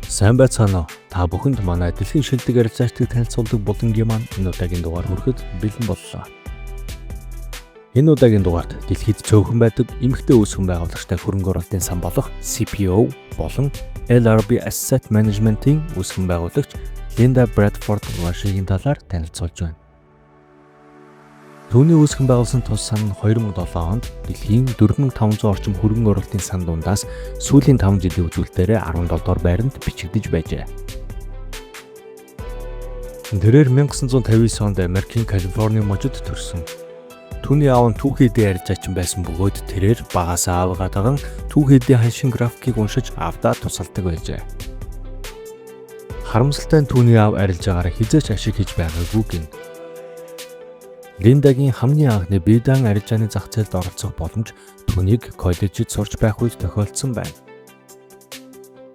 Сайн байцгаана уу? Та бүхэнд манай дэлхийн шилдэг арилжаачдыг танилцуулдаг булангийн маань энэ удаагийн дугаар хүрэхэд бэлэн боллоо. Энэ удаагийн дугаарт дэлхийд цөөхөн байдаг эмэгтэй үүсгэн байгуулагчтай хөрөнгө оруулалтын сан болох CPO болон LRB Asset Management-ийн үүсгэн байгуулагч Linda Bradford Rush-ийн талаар танилцуулж байна. Түүний үүсгэн байгуулсан тус сан нь 2007 онд дэлхийн 4500 орчим хөрөнгө оруулалтын сан дундаас сүүлийн 5 жилийн үзүүлэлтээр 17 дугаар байранд бичигдэж байжээ. Тэрээр 1959 онд Америкийн Калифорни мужид төрсөн. Түүний аав нь түүхийдээ арилжаачин байсан бөгөөд тэрээр багасаа аавгаа даган түүхийдээ ханшин графикийг уншиж аавдаа тусалдаг байжээ. Харамсалтай нь түүний аав арилжаагаараа хизээч ашиг хийж байгаагүй гин. Линдагийн хамгийн анхны бие даан арилжааны зах зээлд оролцох боломж түүнийг коллежид сурч байх үед тохиолдсон байна.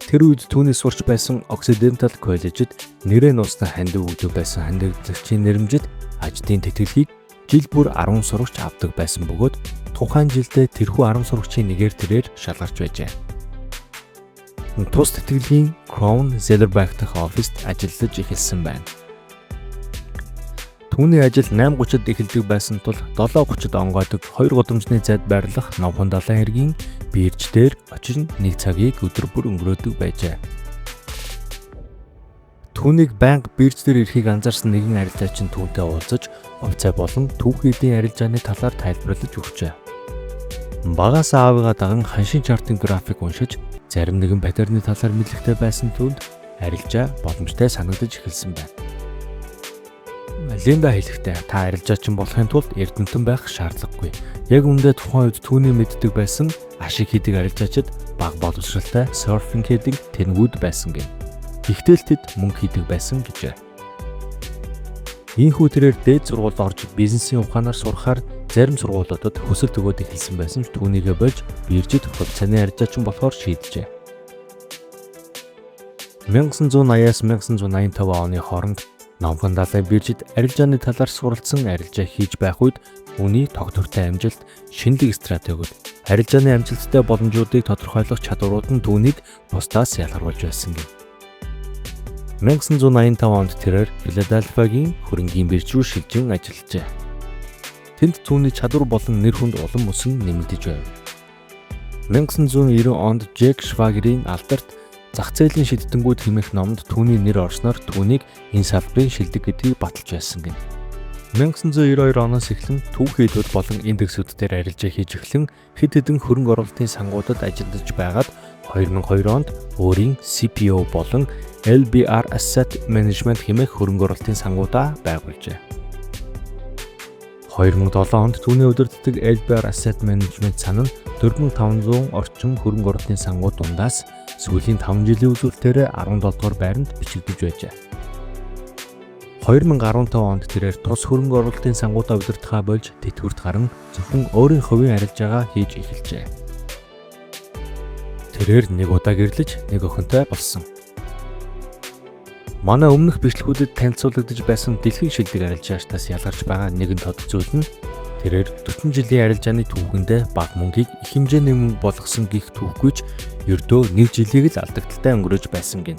Тэр үед түүний сурч байсан Occidental College-д нэрээ нууцтай хандив өгдөг байсан хандивлагчийн нэрмжид ажлын тэтгэлгийг жил бүр 10 сурагч авдаг байсан бөгөөд тухайн жилдээ тэрхүү 10 сурагчийн нэгээр тэрээр шалгарч байжээ. Тус тэтгэлгийн Crown Zellerbach дахь оффист ажиллаж эхэлсэн байна. Түүний ажил 8:30-д эхэлдэг байсан тул 7:30-д онгойдог 2 гудамжны зайд байрлах Новхон далайн хэргийн бирж дээр очиж 1 цагийг өдөр бүр өнгөрөөдөг байжээ. Түүнийг байнга бирж дээр ирэхийг анзаарсан нэгэн арилжаач нь түүнтэй уулзаж хувьцаа болон түүхийдийн арилжааны талаар тайлбарлаж өгчээ. Багаас аавыгаа даган ханшин чартын график уншиж зарим нэгэн паттерны талаар мэдлэгтэй байсан түүнд арилжаа боломжтой санагдаж эхэлсэн байна. Линда хэлэхдээ та арилжаачин болохын тулд эрдэмтэн байх шаардлагагүй. Яг үүндээ тухайн үед түүний мэддэг байсан ашиг хийдэг арилжаачид бага боловсралтай серфинг хийдэг тэнгүүд байсан гин. Гэхдээ тэд мөнгө хийдэг байсан гэжээ. Ийхүү тэрээр дээд сургуульд орж бизнесийн ухаанаар сурахаар зарим сургуулиудад хүсэл төгөөд эхэлсэн байсан ч түүнийгээ болж биржид хувьцааны арилжаачин болохоор шийджээ. 1980-аас 1985 оны хооронд Новхон далайн биржид арилжааны талаар суралцсан арилжаа хийж байх үед үүний тогтвортой амжилт, шинэлэг стратегиуд, арилжааны амжилттай боломжуудыг тодорхойлох чадварууд нь түүнийг бусдаас ялгаруулж байсан гэнэ. 1985 онд тэрээр Филадельфиагийн хөрөнгийн бирж рүү шилжин ажиллажээ. Тэнд түүний чадвар болон нэр хүнд улам өсөн нэмэгдэж байв. 1990 онд Джек Швагерийн алдарт Зах зээлийн шийдэнгүүд хэмээх номонд түүний нэр орсноор түүнийг энэ салбарын шилдэг гэдгийг баталж байсан гэнэ. 1992 оноос эхлэн түүхийдүүд болон индексүүд дээр арилжаа хийж эхлэн хэд хэдэн хөрөнгө оруулалтын сангуудад ажиллаж байгаад 2002 онд өөрийн CPO болон LBR Asset Management хэмээх хөрөнгө оруулалтын сангуудаа байгуулжээ. 2007 онд түүний удирддаг LBR Asset Management сан нь 4500 орчим хөрөнгө оруулалтын сангууд дундаас сүүлийн 5 жилийн үзүүлэлтээр 17 дугаар байранд бичигдэж байжээ. 2015 онд тэрээр тус хөрөнгө оруулалтын сангуудаа удирдахаа болж тэтгэврт гарan зөвхөн өөрийн хувийн арилжаагаа хийж эхэлжээ. Тэрээр нэг удаа гэрлэж нэг охинтой болсон. Манай өмнөх бичлэгүүдэд танилцуулагдаж байсан дэлхийн шилдэг арилжаачдаас ялгарч байгаа нэгэн тод зүйл нь тэрээр 40 жилийн арилжааны түүхэндээ бага мөнгийг их хэмжээний мөнгө болгосон гих түүхгүйч ердөө 1 жилийг л алдагдaltaй өнгөрөөж байсан гин.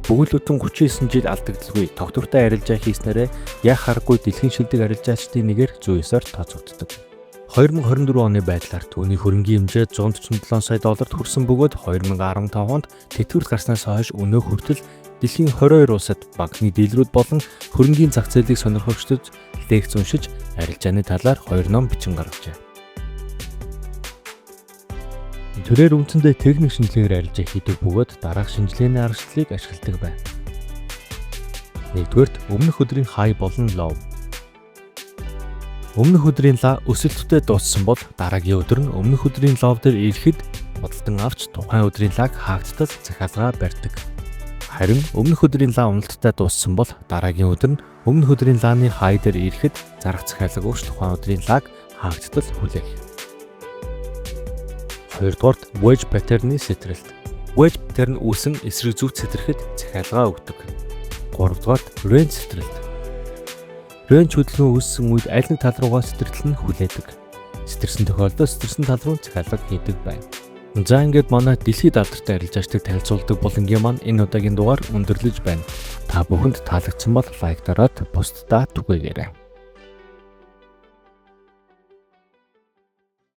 Бүгд бүтэн 39 жил алдагдaltaгүй тогтвортой арилжаа хийснээрээ яах аргагүй дэлхийн шилдэг арилжаачдын нэгээр 109-оор тооцогддог. 2024 оны байдлаар түүний хөрөнгийн хэмжээ $147 сая хүрсэн бөгөөд 2015 онд тэтгэврт гарснаас хойш өнөө хүртэл дэлхийн 22 улсад банкны дийлрүүд болон хөрөнгийн зах зээлийг сонирхогчдод лекц уншиж арилжааны талаар 2 ном бичин гаргажээ. Тэрээр үндсэндээ техник шинжилгээгээр арилжаа хийдэг бөгөөд дараах шинжилгээний аргачлалыг ашигладаг байна. Нэгдүгээрт өмнөх өдрийн high болон low. Өмнөх өдрийн low өсөлттэй дууссан бол дараагийн өдөр нь өмнөх өдрийн low дээр ирэхэд бодлон авч тухайн өдрийн low хаагдтал захиалга барьдаг. Харин өмнөх өдрийн low уналттай дууссан бол дараагийн өдөр нь өмнөх өдрийн low-ны high дээр ирэхэд зарах захиалга өгч тухайн өдрийн low хаагдтал хүлээх. Хоёрдугаарт wedge pattern-ы сэтрэлт. Wedge pattern үүсэн эсрэг зүгт сэтрэхэд захиалга өгдөг. Гуравдугаарт range сэтрэлт. Range хөдөлгөөн үүссэн үед аль нэг тал руугаа сэтэртэл нь хүлээдэг. Сэтэрсэн тохиолдолд сэтэрсэн тал руу захиалга хийдэг байна. За ингээд манай дэлхийд алдартай арилжаачдыг танилцуулдаг булангийн маань энэ удаагийн дугаар өндөрлөж байна. Та бүхэнд таалагдсан бол лайк дараад бусдаа түгээгээрэй.